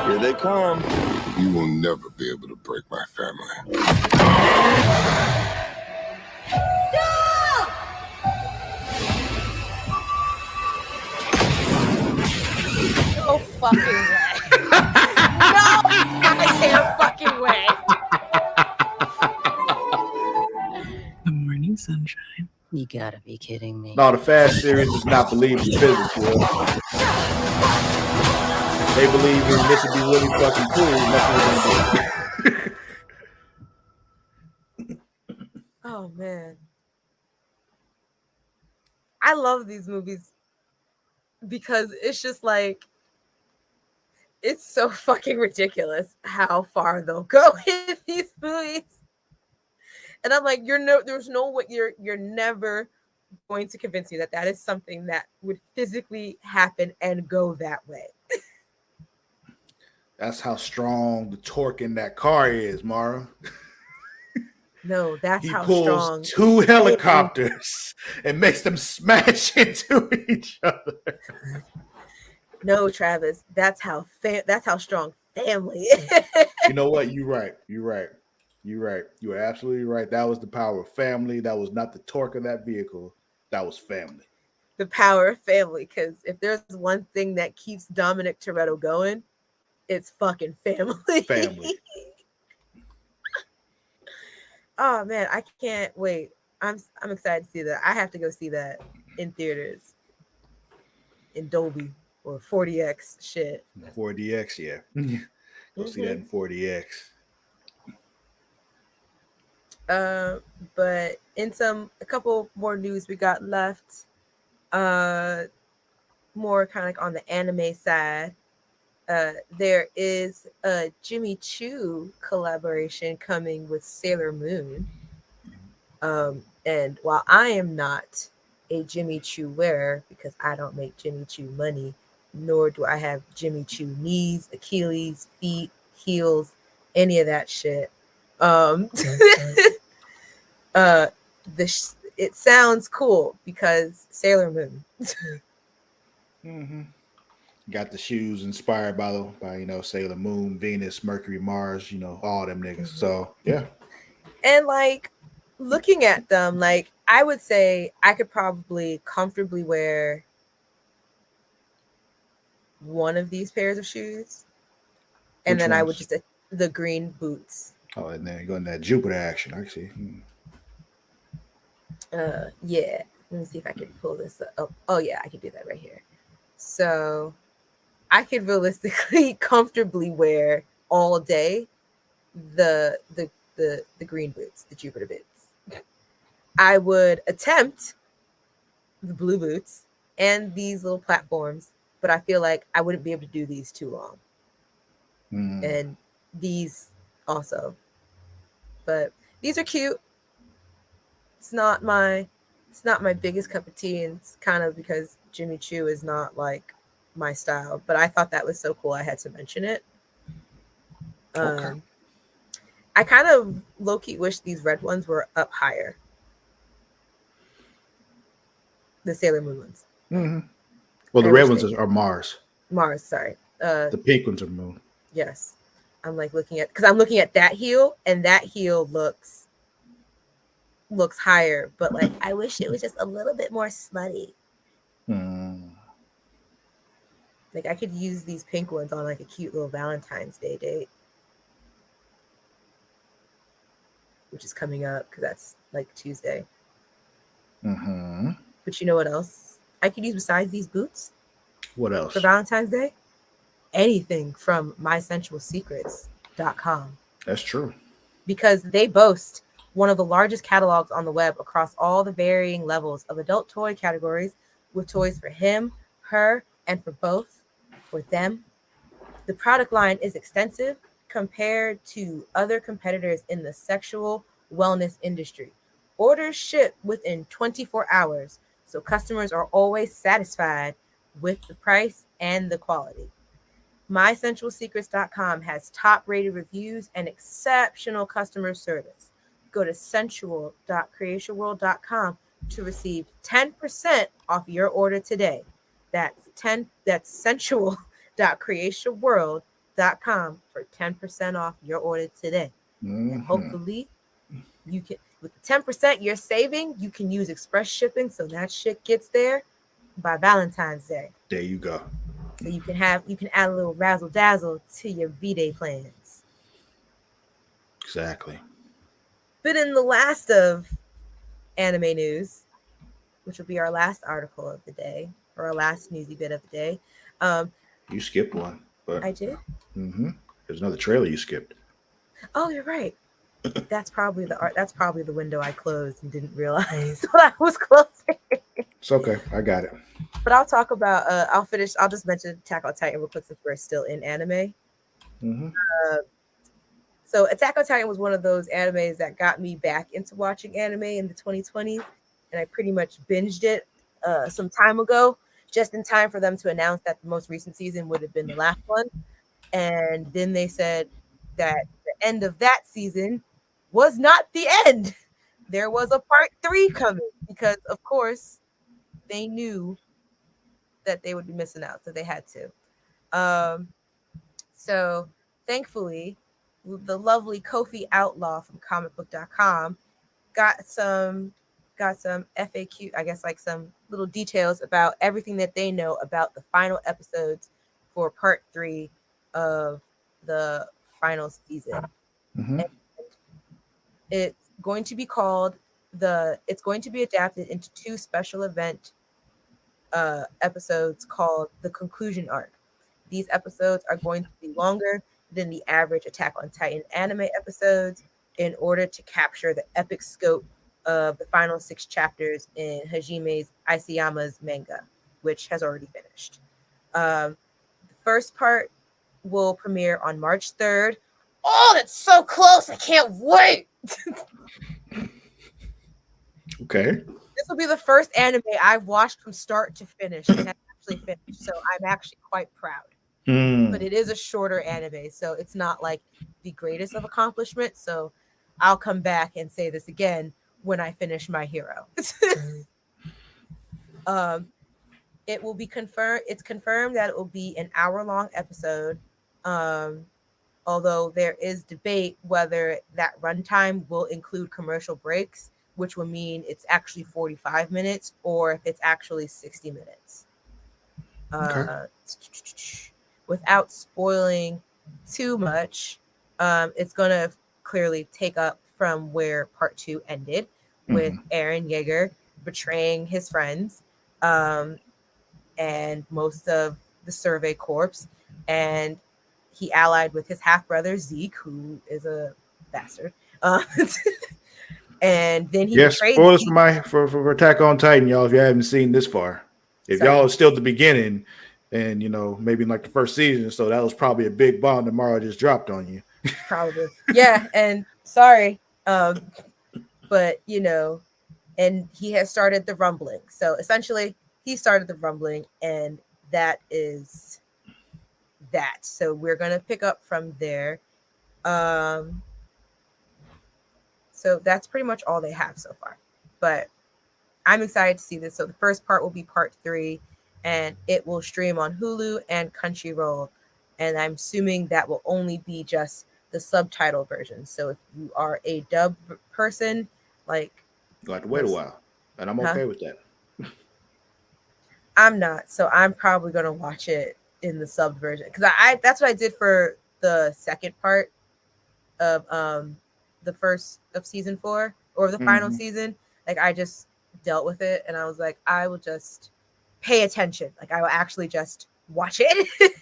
Here they come. You will never be able to break my family. No fucking way. No goddamn fucking way. The morning sunshine. You gotta be kidding me. No, the Fast series does not believe in physics, Will. They believe in this would be really fucking cool. And that's what they're gonna do. Oh man. I love these movies because it's just like it's so fucking ridiculous how far they'll go in these movies. And I'm like, there's no way you're never going to convince me that that is something that would physically happen and go that way. That's how strong the torque in that car is, Mara. No, that's He how pulls strong 2 helicopters and makes them smash into each other. No, Travis, that's how strong family is. You know what? You're right. You're right. You're right. You are absolutely right. That was the power of family. That was not the torque of that vehicle. That was family. The power of family. Because if there's one thing that keeps Dominic Toretto going, it's fucking family. Family. Oh man, I can't wait. I'm excited to see that. I have to go see that in theaters, in Dolby or 40x shit. 4DX, yeah. Go see that in 4DX. But in a couple more news we got left. More kind of like on the anime side. There is a Jimmy Choo collaboration coming with Sailor Moon. And while I am not a Jimmy Choo wearer because I don't make Jimmy Choo money, nor do I have Jimmy Choo knees, Achilles, feet, heels, any of that shit. It sounds cool because Sailor Moon. Mm-hmm. Got the shoes inspired by Sailor Moon, Venus, Mercury, Mars, all them niggas. Mm-hmm. So yeah. And like looking at them, like I would say I could probably comfortably wear one of these pairs of shoes. And Which then ones? I would just the green boots. Oh, and then go in that Jupiter action. I see. Yeah. Let me see if I can pull this up. Oh yeah, I can do that right here. So I could realistically comfortably wear all day the green boots, the Jupiter boots. I would attempt the blue boots and these little platforms, but I feel like I wouldn't be able to do these too long. And these also. But these are cute. It's not my biggest cup of tea, and it's kind of because Jimmy Choo is not like my style, but I thought that was so cool I had to mention it. Okay. I kind of low-key wish these red ones were up higher. The Sailor Moon ones. Mm-hmm. Well, the red ones are Mars. Mars, sorry. The pink ones are Moon. Yes. I'm like looking at that heel, and that heel looks higher, but like I wish it was just a little bit more slutty. Like I could use these pink ones on like a cute little Valentine's Day date, which is coming up because that's like Tuesday. But you know what else I could use besides these boots? What else? For Valentine's Day? Anything from mysensualsecrets.com. That's true. Because they boast one of the largest catalogs on the web across all the varying levels of adult toy categories, with toys for him, her, and for both, or them. The product line is extensive compared to other competitors in the sexual wellness industry. Orders ship within 24 hours, so customers are always satisfied with the price and the quality. MySensualSecrets.com has top-rated reviews and exceptional customer service. Go to sensual.creatiaworld.com to receive 10% off your order today. That's sensual.creatiaworld.com for 10% off your order today. And hopefully you can, with the 10% you're saving, you can use express shipping so that shit gets there by Valentine's Day. There you go. So you can add a little razzle dazzle to your V-Day plans. Exactly. But in the last of anime news, which will be our last article of the day, or our last newsy bit of the day. You skipped one. But I did? There's another trailer you skipped. Oh, you're right. That's probably the window I closed and didn't realize what I was closing. It's okay. I got it. But I'll talk about, I'll just mention Attack on Titan real quick since we're still in anime. So Attack on Titan was one of those animes that got me back into watching anime in the 2020s. And I pretty much binged it some time ago, just in time for them to announce that the most recent season would have been the last one. And then they said that the end of that season was not the end. There was a part 3 coming because, of course, they knew that they would be missing out, so they had to. So thankfully, the lovely Kofi Outlaw from comicbook.com got some FAQ, I guess, like some little details about everything that they know about the final episodes for part 3 of the final season. Mm-hmm. It's going to be adapted into 2 special event episodes called the conclusion arc. These episodes are going to be longer than the average Attack on Titan anime episodes in order to capture the epic scope of the final 6 chapters in Hajime's Isayama's manga, which has already finished. The first part will premiere on March 3rd. Oh, that's so close. I can't wait. Okay. This will be the first anime I've watched from start to finish and have actually finished. So I'm actually quite proud. But it is a shorter anime, so it's not like the greatest of accomplishments. So I'll come back and say this again when I finish My Hero. It will be confirmed. It's confirmed that it will be an hour-long episode. Although there is debate whether that runtime will include commercial breaks, which would mean it's actually 45 minutes or if it's actually 60 minutes. Okay. Without spoiling too much, it's going to clearly take up from where part 2 ended, with Eren Yeager betraying his friends and most of the Survey Corps, and he allied with his half-brother Zeke, who is a bastard. And then he betrayed spoilers Zeke. for Attack on Titan, y'all, if you haven't seen this far. If y'all are still at the beginning, and maybe in like the first season, so that was probably a big bomb that Mara just dropped on you. Probably. Yeah, and sorry. But and he has started the rumbling. So essentially he started the rumbling, and that is that. So we're gonna pick up from there. So that's pretty much all they have so far. But I'm excited to see this. So the first part will be part 3, and it will stream on Hulu and Crunchyroll. And I'm assuming that will only be just the subtitle version. So if you are a dub person, like, You'll have to wait a while. And I'm okay with that. I'm not. So I'm probably gonna watch it in the sub version. Because that's what I did for the second part of the first of season 4 or the final season. Like, I just dealt with it and I was like, I will just pay attention. Like, I will actually just watch it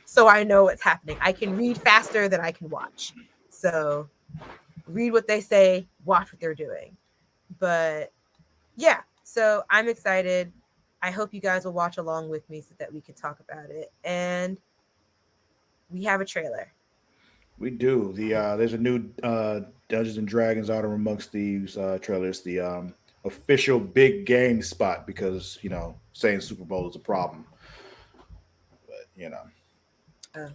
so I know what's happening. I can read faster than I can watch. So read what they say, watch what they're doing. But yeah, so I'm excited. I hope you guys will watch along with me so that we can talk about it. And we have a trailer. We do. There's a new Dungeons and Dragons Honor Amongst Thieves trailers. The official big game spot, because saying Super Bowl is a problem. But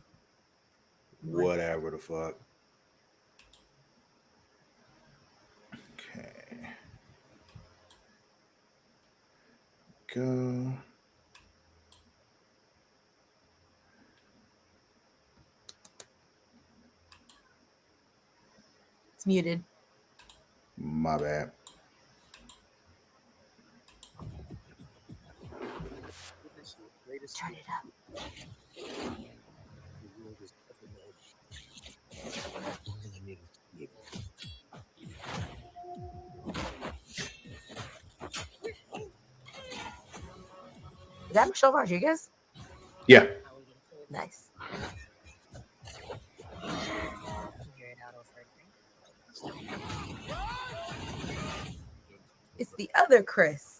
whatever the fuck. Okay. Go. It's muted. My bad. Turn it up. Is that Michelle Rodriguez? Yeah. Nice. It's the other Chris.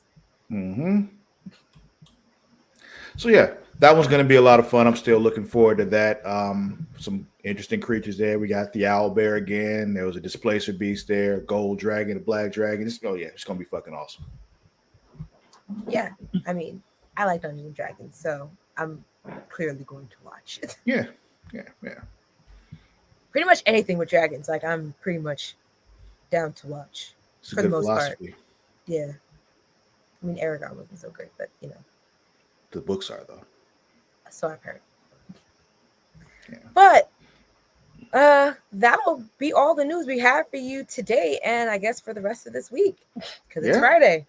So yeah, that one's going to be a lot of fun. I'm still looking forward to that. Some interesting creatures there. We got the owl bear again. There was a displacer beast there, a gold dragon, a black dragon. It's going to be fucking awesome. Yeah, I mean, I like Dungeons and Dragons, so I'm clearly going to watch it. Yeah. Pretty much anything with dragons, like, I'm pretty much down to watch for the most part. Yeah. I mean, Aragon wasn't so great, but the books are, though. So I've heard. Yeah. But that'll be all the news we have for you today, and I guess for the rest of this week, because it's Friday.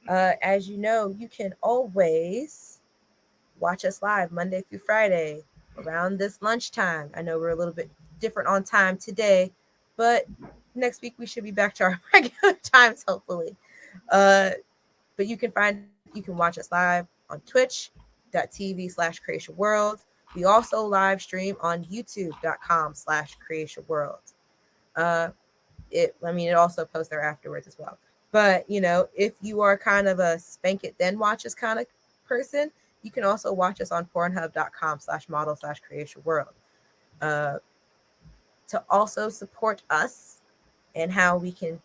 As you know, you can always watch us live Monday through Friday around this lunchtime. I know we're a little bit different on time today, but next week we should be back to our regular times, hopefully. But you can watch us live on twitch.tv/Creatia World. We also live stream on youtube.com/Creatia World. It also posts there afterwards as well. But, if you are kind of a spank it then watch us kind of person, you can also watch us on pornhub.com/model/Creatia World. To also support us and how we give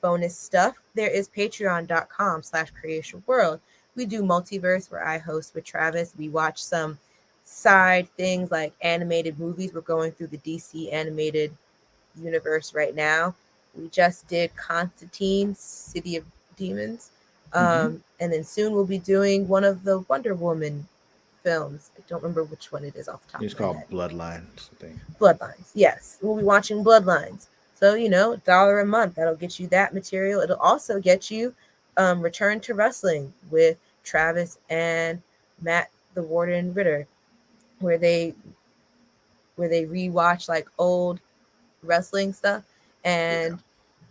bonus stuff, there is patreon.com/Creatia World. We do Multiverse, where I host with Travis. We watch some side things like animated movies. We're going through the DC animated universe right now. We just did Constantine, City of Demons. And then soon we'll be doing one of the Wonder Woman films. I don't remember which one it is off the top of my head. It's called Bloodlines, I think. Bloodlines, yes. We'll be watching Bloodlines. So, $1 a month. That'll get you that material. It'll also get you Return to Wrestling with Travis and Matt the Warden Ritter, where they rewatch like old wrestling stuff, and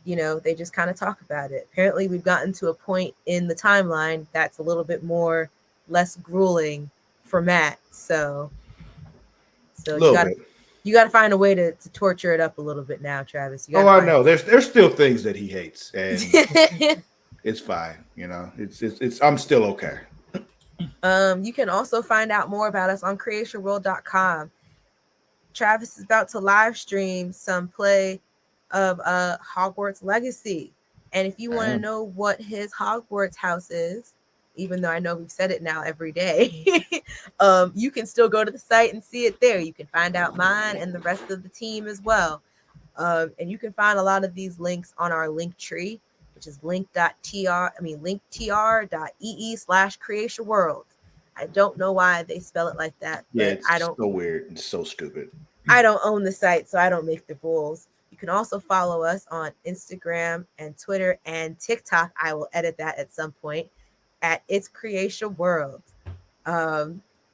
they just kind of talk about it. Apparently we've gotten to a point in the timeline that's a little bit less grueling for Matt, so you gotta find a way to torture it up a little bit now, Travis. I know there's still things that he hates, and it's fine. It's I'm still okay. You can also find out more about us on creatiaworld.com. Travis is about to live stream some play of Hogwarts Legacy. And if you want to know what his Hogwarts house is, even though I know we've said it now every day, you can still go to the site and see it there. You can find out mine and the rest of the team as well. And you can find a lot of these links on our link tree, which is linktr.ee/Creatia World. I don't know why they spell it like that. Yeah, it's so weird and so stupid. I don't own the site, so I don't make the rules. You can also follow us on Instagram and Twitter and TikTok. I will edit that at some point at It's Creatia World.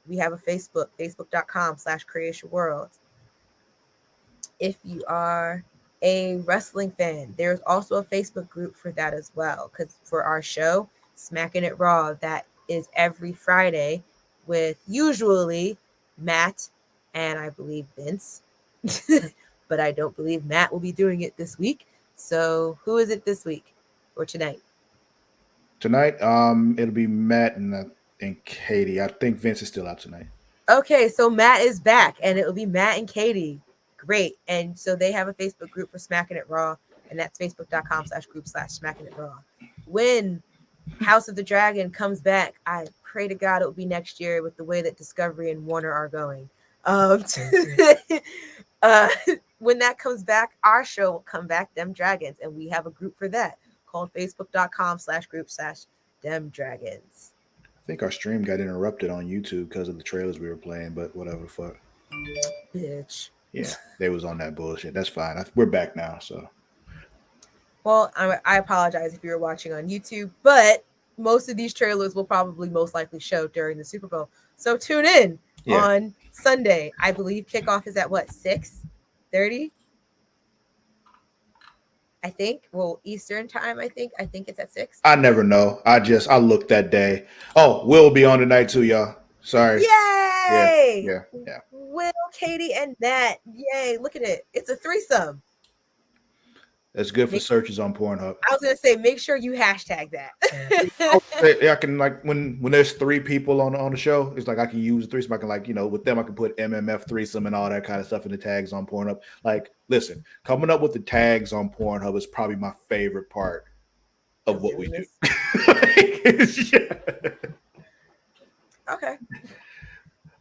We have a Facebook, facebook.com/Creatia World. If you are a wrestling fan, there's also a Facebook group for that as well. Because for our show, Smacking It Raw, that is every Friday with usually Matt and I believe Vince. But I don't believe Matt will be doing it this week. So who is it this week or tonight? Tonight, it'll be Matt and Katie. I think Vince is still out tonight. Okay, so Matt is back, and it will be Matt and Katie. Great. And so they have a Facebook group for Smacking It Raw, and that's facebook.com/group/Smacking It Raw. When House of the Dragon comes back, I pray to God it will be next year with the way that Discovery and Warner are going. When that comes back, our show will come back, Them Dragons, and we have a group for that called facebook.com/group/Them Dragons. I think our stream got interrupted on YouTube because of the trailers we were playing, but whatever the fuck. Bitch. Yeah, they was on that bullshit. That's fine. We're back now, so. Well, I apologize if you're watching on YouTube, but most of these trailers will probably most likely show during the Super Bowl. So tune in on Sunday. I believe kickoff is at 6:30? I think. Well, Eastern time, I think. I think it's at 6. I never know. I looked that day. Oh, Will be on tonight too, y'all. Sorry. Yay! Yeah. Will, Katie, and Matt. Yay! Look at it. It's a threesome. That's good for searches on Pornhub. I was gonna say, make sure you hashtag that. I can when there's 3 people on the show, it's like I can use threesome. I can with them I can put MMF threesome and all that kind of stuff in the tags on Pornhub. Like, listen, coming up with the tags on Pornhub is probably my favorite part of what we do. Okay.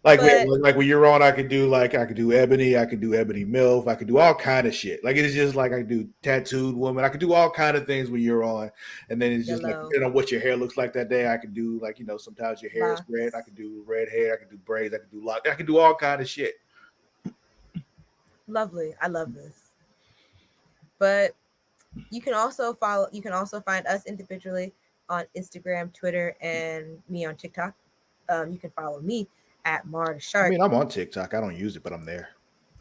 Like But- like when you're on, I could do ebony, I could do ebony MILF, I could do all kind of shit. Like it's just like I could do tattooed woman, I could do all kind of things when you're on, and then it's just like Yellow. depending on what your hair looks like that day. I could do like sometimes your hair is Locks. red. I could do red hair. I could do braids. I could do lock. I could do all kind of shit. Lovely. I love this. But you can also find us individually on Instagram, Twitter, and me on TikTok. You can follow me at Mara the Shark. I mean, I'm on TikTok. I don't use it, but I'm there.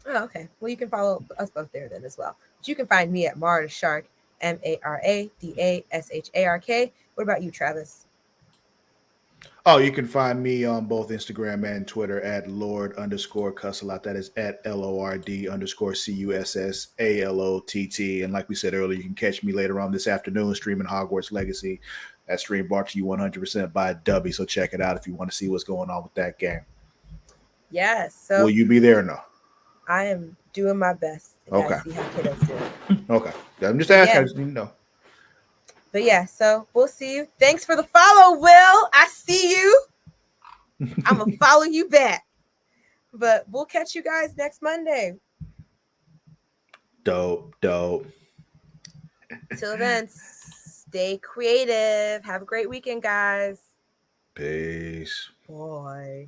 Oh, okay. Well, you can follow us both there then as well. But you can find me at Mara the Shark, MARADASHARK. What about you, Travis? Oh, you can find me on both Instagram and Twitter at Lord_Cussalott. That is at LORD_CUSSALOTT. And like we said earlier, you can catch me later on this afternoon streaming Hogwarts Legacy. That stream brought to you 100% by Dubby. So check it out if you want to see what's going on with that game. Yes. So will you be there or no? I am doing my best. Okay. See how kiddos do. Okay. I'm just asking. Yeah. I just need to know. But yeah, so we'll see you. Thanks for the follow, Will. I see you. I'm going to follow you back. But we'll catch you guys next Monday. Dope. Till then, stay creative. Have a great weekend, guys. Peace. Bye.